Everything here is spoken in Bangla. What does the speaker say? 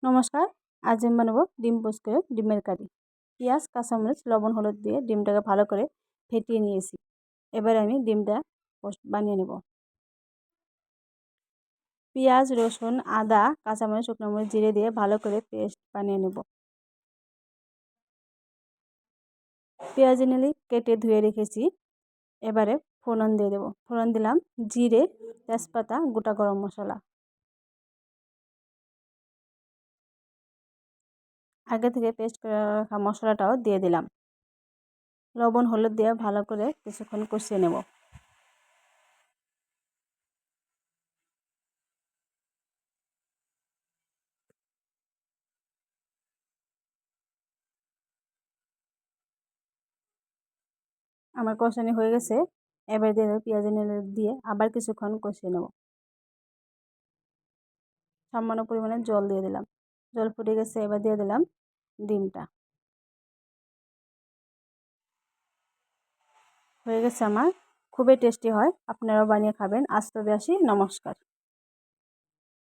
নমস্কার। আজ আমি বানাবো ডিম পোস্ত করে ডিমের কারি। পেঁয়াজ, কাঁচামরিচ, লবণ, হলুদ দিয়ে ডিমটাকে ভালো করে ফেটিয়ে নিয়েছি। এবারে আমি ডিমটা পোস্ত বানিয়ে নেব। পেঁয়াজ, রসুন, আদা, কাঁচামরিচ, শুকনো মরিচ, জিরে দিয়ে ভালো করে পেস্ট বানিয়ে নেব। পেঁয়াজ নিয়ে কেটে ধুয়ে রেখেছি। এবারে ফোড়ন দিয়ে দেবো। ফোড়ন দিলাম জিরে, তেজপাতা, গোটা গরম মশলা। আগে থেকে পেস্ট করে রাখা মশলাটাও দিয়ে দিলাম। লবণ, হলুদ দিয়ে ভালো করে কিছুক্ষণ কষিয়ে নেব। আমার কষানি হয়ে গেছে। এবার দিয়ে দেবো পেঁয়াজ দিয়ে আবার কিছুক্ষণ কষিয়ে নেব। সামান্য পরিমাণে জল দিয়ে দিলাম। জল ফুটে গেছে, এবার দিয়ে দিলাম ডিমটা। হয়ে গেছে আমার। খুবই টেস্টি হয়, আপনারাও বানিয়ে খাবেন। আজ তবে আসি, নমস্কার।